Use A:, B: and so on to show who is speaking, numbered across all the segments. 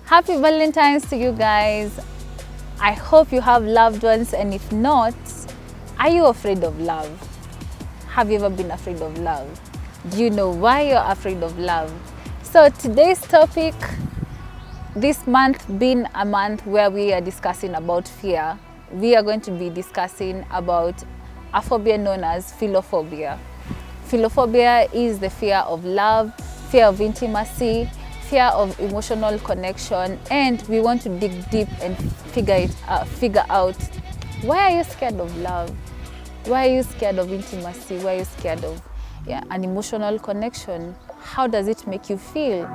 A: Happy Valentine's to you guys. I hope you have loved ones, and if not, are you afraid of love? Have you ever been afraid of love? Do you know why you're afraid of love? So today's topic, this month being a month where we are discussing about fear, we are going to be discussing about a phobia known as philophobia. Philophobia is the fear of love, fear of intimacy, fear of emotional connection, and we want to dig deep and figure out, why are you scared of love? Why are you scared of intimacy? Why are you scared of an emotional connection? How does it make you feel?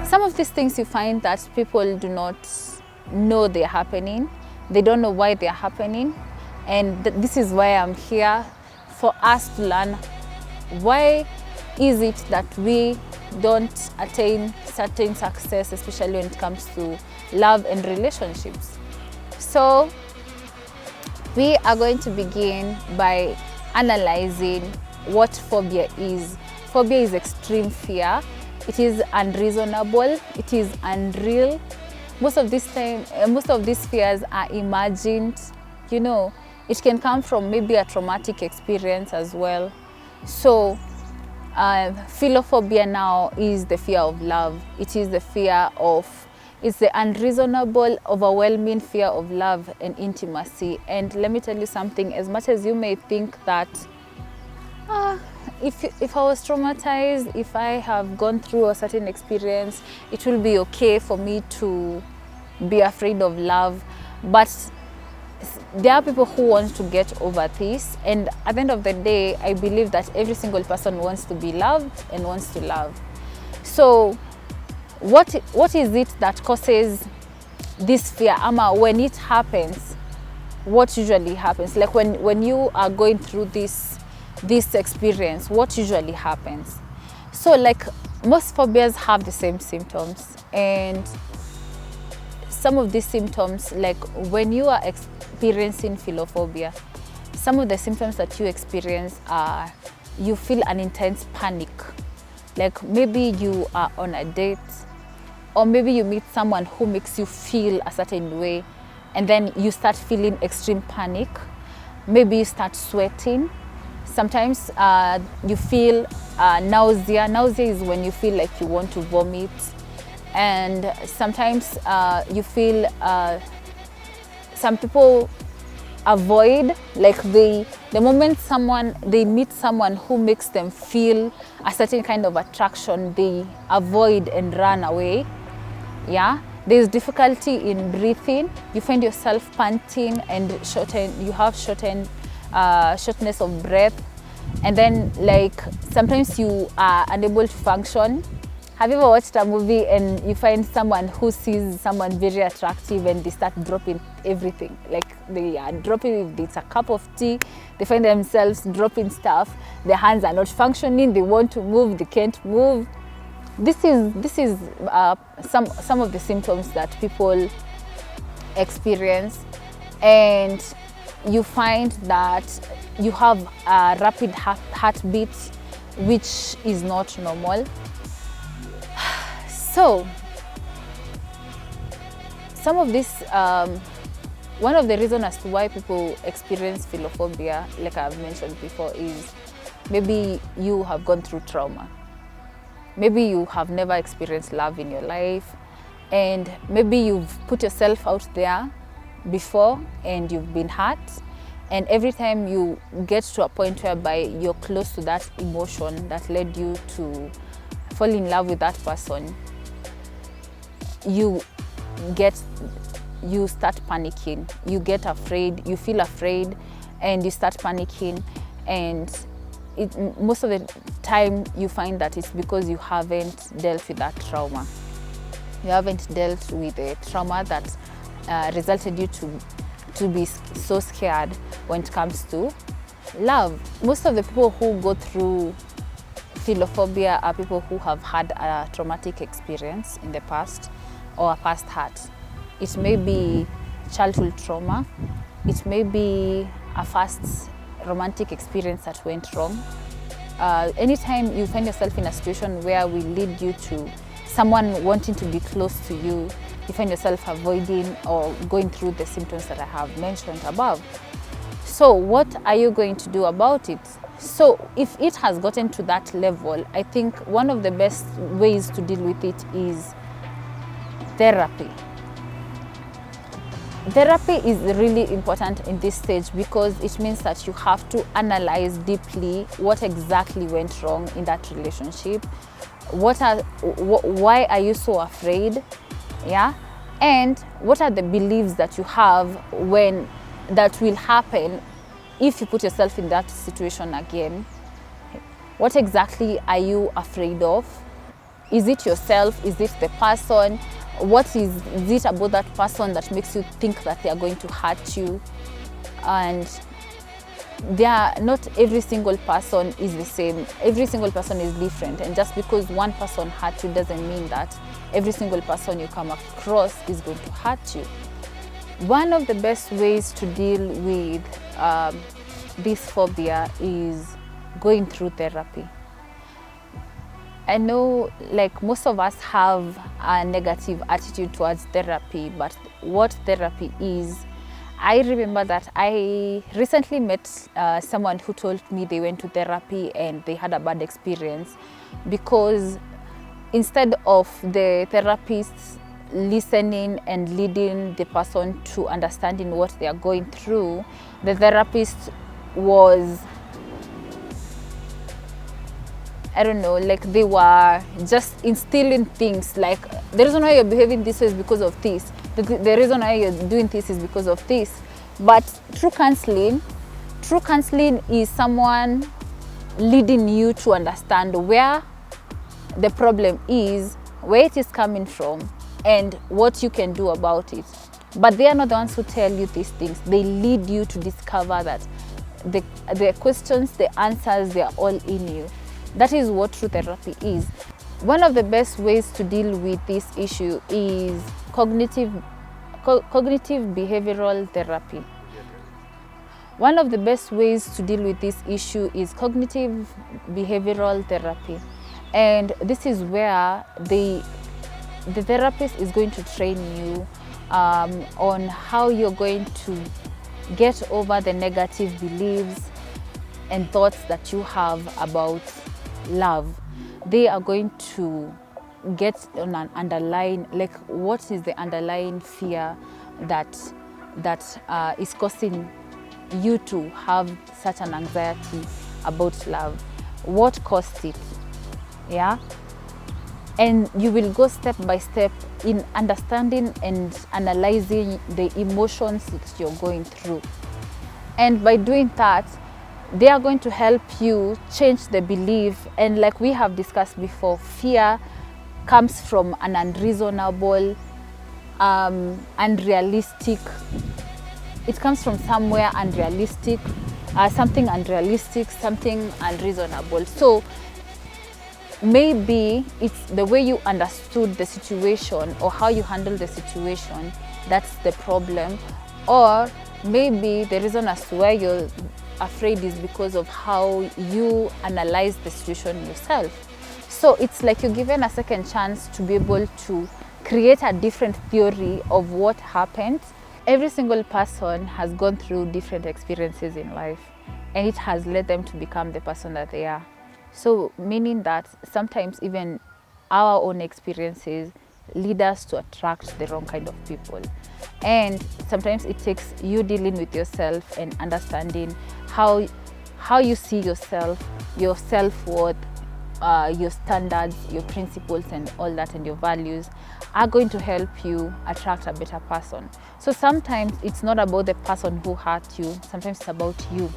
A: Some of these things you find that people do not know they're happening. They don't know why they're happening. And this is why I'm here, for us to learn why is it that we don't attain certain success, especially when it comes to love and relationships. So we are going to begin by analyzing what phobia is. Phobia is extreme fear. It is unreasonable, it is unreal. Most of these fears are imagined. You know, it can come from maybe a traumatic experience as well. So philophobia now is the fear of love. It is the it's the unreasonable, overwhelming fear of love and intimacy. And let me tell you something, as much as you may think that if I was traumatized, if I have gone through a certain experience, it will be okay for me to be afraid of love. But there are people who want to get over this, and at the end of the day, I believe that every single person wants to be loved and wants to love. So what is it that causes this fear? When it happens, what usually happens? Like when you are going through this experience, what usually happens? So like most phobias have the same symptoms, and some of these symptoms, like when you are experiencing philophobia, some of the symptoms that you experience are, you feel an intense panic. Like maybe you are on a date, or maybe you meet someone who makes you feel a certain way, and then you start feeling extreme panic. Maybe you start sweating. Sometimes you feel nausea. Nausea is when you feel like you want to vomit. And sometimes you feel, some people avoid, like the moment they meet someone who makes them feel a certain kind of attraction, they avoid and run away. Yeah, there's difficulty in breathing. You find yourself panting and you have shortness of breath, and then like sometimes you are unable to function. Have you ever watched a movie and you find someone who sees someone very attractive and they start dropping everything? Like they are dropping, if it's a cup of tea, they find themselves dropping stuff. Their hands are not functioning. They want to move, they can't move. This is some of the symptoms that people experience, and you find that you have a rapid heartbeat, which is not normal. So some of this, one of the reasons as to why people experience philophobia, like I've mentioned before, is maybe you have gone through trauma. Maybe you have never experienced love in your life, and maybe you've put yourself out there before and you've been hurt, and every time you get to a point whereby you're close to that emotion that led you to fall in love with that person, you start panicking, you get afraid, you feel afraid, and you start panicking. And most of the time you find that it's because you haven't dealt with that trauma. You haven't dealt with the trauma that resulted you to be so scared when it comes to love. Most of the people who go through philophobia are people who have had a traumatic experience in the past or a past hurt. It may be childhood trauma, it may be a first romantic experience that went wrong. Anytime you find yourself in a situation where will lead you to someone wanting to be close to you, you find yourself avoiding or going through the symptoms that I have mentioned above. So what are you going to do about it? So if it has gotten to that level, I think one of the best ways to deal with it is therapy. Therapy is really important in this stage because it means that you have to analyze deeply what exactly went wrong in that relationship. Why are you so afraid? Yeah, and what are the beliefs that you have when that will happen if you put yourself in that situation again? What exactly are you afraid of? Is it yourself? Is it the person? What is it about that person that makes you think that they are going to hurt you? And not every single person is the same. Every single person is different. And just because one person hurt you doesn't mean that every single person you come across is going to hurt you. One of the best ways to deal with this phobia is going through therapy. I know like most of us have a negative attitude towards therapy, but what therapy is, I remember that I recently met someone who told me they went to therapy and they had a bad experience because instead of the therapist listening and leading the person to understanding what they are going through, the therapist was, I don't know, like they were just instilling things like the reason why you're behaving this way is because of this. The reason why you're doing this is because of this. But true counseling is someone leading you to understand where the problem is, where it is coming from, and what you can do about it. But they are not the ones who tell you these things. They lead you to discover that the questions, the answers, they are all in you. That is what true therapy is. One of the best ways to deal with this issue is cognitive behavioral therapy. One of the best ways to deal with this issue is cognitive behavioral therapy. And this is where the therapist is going to train you on how you're going to get over the negative beliefs and thoughts that you have about love. They are going to get on an underlying, like what is the underlying fear that is causing you to have such an anxiety about love? What caused it? Yeah, and you will go step by step in understanding and analyzing the emotions that you're going through. And by doing that, they are going to help you change the belief. And like we have discussed before, fear comes from an unreasonable, unrealistic. It comes from somewhere unrealistic, something unrealistic, something unreasonable. So maybe it's the way you understood the situation or how you handle the situation that's the problem, or maybe the reason as to why you're afraid is because of how you analyze the situation yourself. So it's like you're given a second chance to be able to create a different theory of what happened. Every single person has gone through different experiences in life, and it has led them to become the person that they are. So meaning that sometimes even our own experiences lead us to attract the wrong kind of people. And sometimes it takes you dealing with yourself and understanding how you see yourself, your self-worth, your standards, your principles and all that, and your values are going to help you attract a better person. So sometimes it's not about the person who hurt you, sometimes it's about you.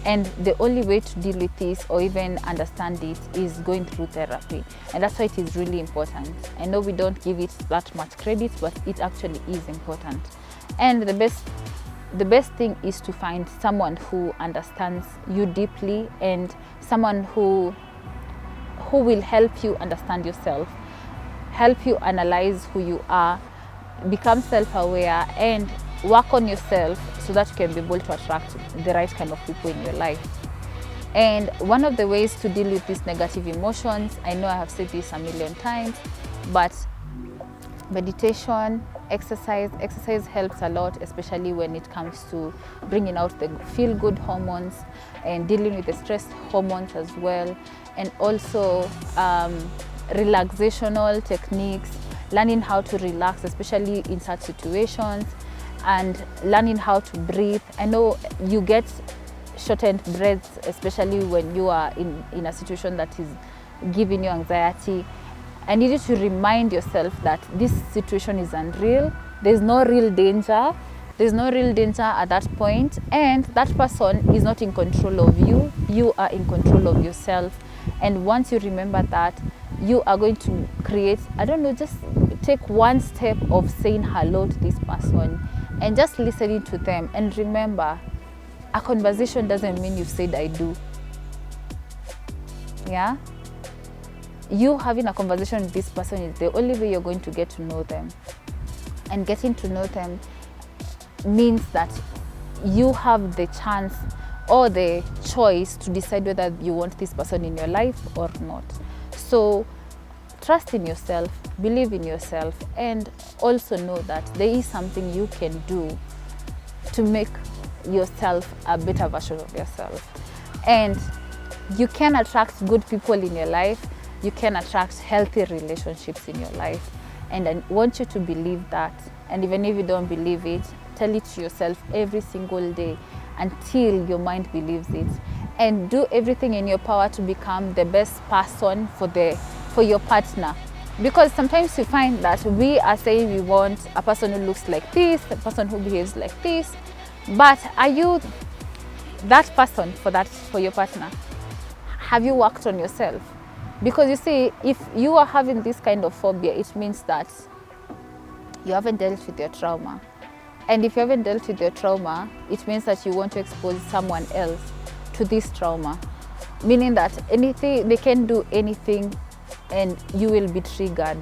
A: And the only way to deal with this or even understand it is going through therapy. And that's why it is really important. I know we don't give it that much credit, but it actually is important. And the best the best thing is to find someone who understands you deeply, and someone who will help you understand yourself, help you analyze who you are, become self-aware, and work on yourself so that you can be able to attract the right kind of people in your life. And one of the ways to deal with these negative emotions, I know I have said this a million times, but meditation, exercise helps a lot, especially when it comes to bringing out the feel-good hormones and dealing with the stress hormones as well, and also relaxational techniques, learning how to relax, especially in such situations, and learning how to breathe. I know you get shortened breaths, especially when you are in a situation that is giving you anxiety. I need you to remind yourself that this situation is unreal. There's no real danger. There's no real danger at that point, and that person is not in control of you. You are in control of yourself. And once you remember that, you are going to create, I don't know, just take one step of saying hello to this person and just listening to them. And remember, a conversation doesn't mean you've said I do. Yeah? You having a conversation with this person is the only way you're going to get to know them. And getting to know them means that you have the chance or the choice to decide whether you want this person in your life or not. So trust in yourself, believe in yourself, and also know that there is something you can do to make yourself a better version of yourself. And you can attract good people in your life. You can attract healthy relationships in your life. And I want you to believe that. And even if you don't believe it, tell it to yourself every single day until your mind believes it. And do everything in your power to become the best person for your partner. Because sometimes you find that we are saying we want a person who looks like this, a person who behaves like this. But are you that person for your partner? Have you worked on yourself? Because you see, if you are having this kind of phobia, it means that you haven't dealt with your trauma. And if you haven't dealt with your trauma, it means that you want to expose someone else to this trauma. Meaning that they can do anything and you will be triggered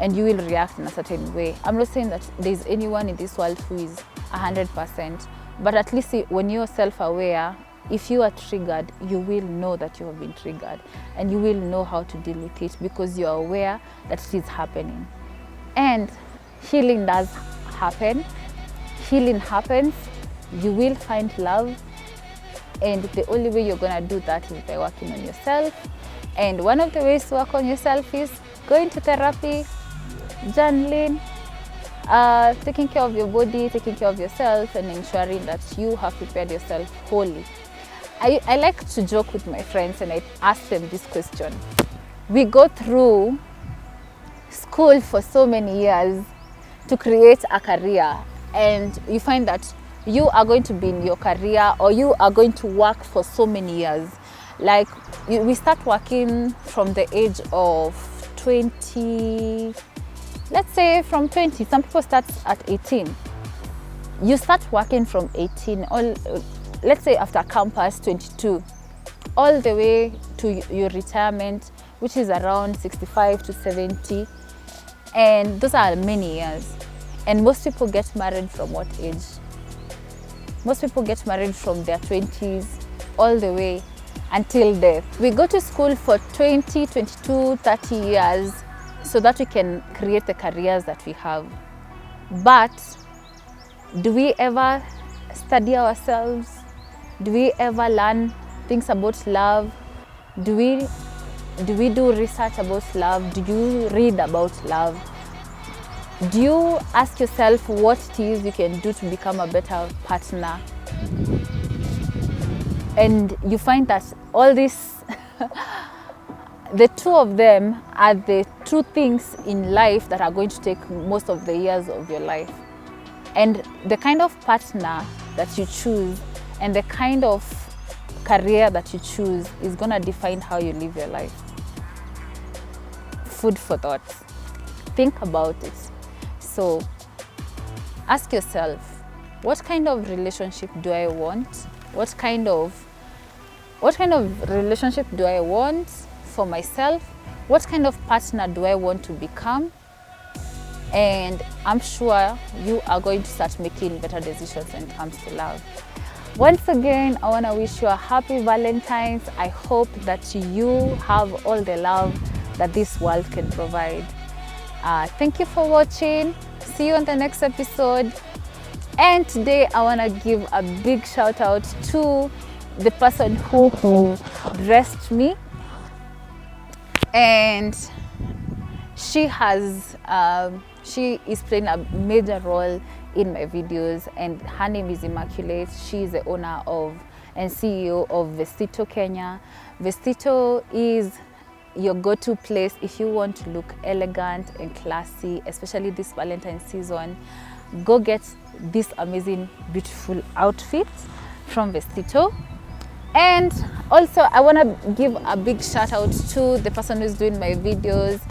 A: and you will react in a certain way. I'm not saying that there's anyone in this world who is 100%, but at least when you're self-aware, if you are triggered, you will know that you have been triggered and you will know how to deal with it because you are aware that it is happening. And healing does happen. Healing happens. You will find love. And the only way you're going to do that is by working on yourself. And one of the ways to work on yourself is going to therapy, journaling, taking care of your body, taking care of yourself, and ensuring that you have prepared yourself wholly. I like to joke with my friends and I ask them this question. We go through school for so many years to create a career, and you find that you are going to be in your career or you are going to work for so many years. Like we start working from the age of 20, let's say from 20, some people start at 18. You start working from 18, let's say after campus 22, all the way to your retirement, which is around 65 to 70. And those are many years. And most people get married from what age? Most people get married from their 20s all the way until death. We go to school for 20, 22, 30 years so that we can create the careers that we have. But do we ever study ourselves? Do we ever learn things about love? Do we do research about love? Do you read about love? Do you ask yourself what it is you can do to become a better partner? And you find that all this, the two of them are the two things in life that are going to take most of the years of your life. And the kind of partner that you choose and the kind of career that you choose is going to define how you live your life. Food for thought. Think about it. So ask yourself, what kind of relationship do I want? What kind of relationship do I want for myself? What kind of partner do I want to become? And I'm sure you are going to start making better decisions when it comes to love. Once again, I want to wish you a happy Valentine's. I hope that you have all the love that this world can provide. Thank you for watching. See you on the next episode. And today I want to give a big shout out to the person who dressed me, and she is playing a major role in my videos, and her name is Immaculate. She is the owner of and CEO of Vestito Kenya. Vestito is your go-to place if you want to look elegant and classy, especially this Valentine season. Go get this amazing, beautiful outfit from Vestito. And also I want to give a big shout out to the person who's doing my videos,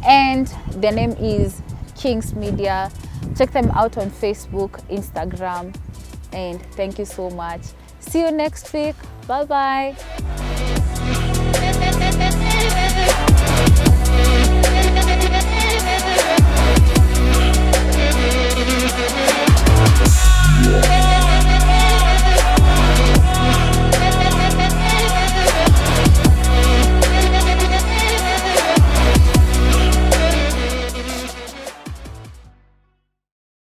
A: and their name is Kings Media. Check them out on Facebook, Instagram, and thank you so much. See you next week. Bye bye.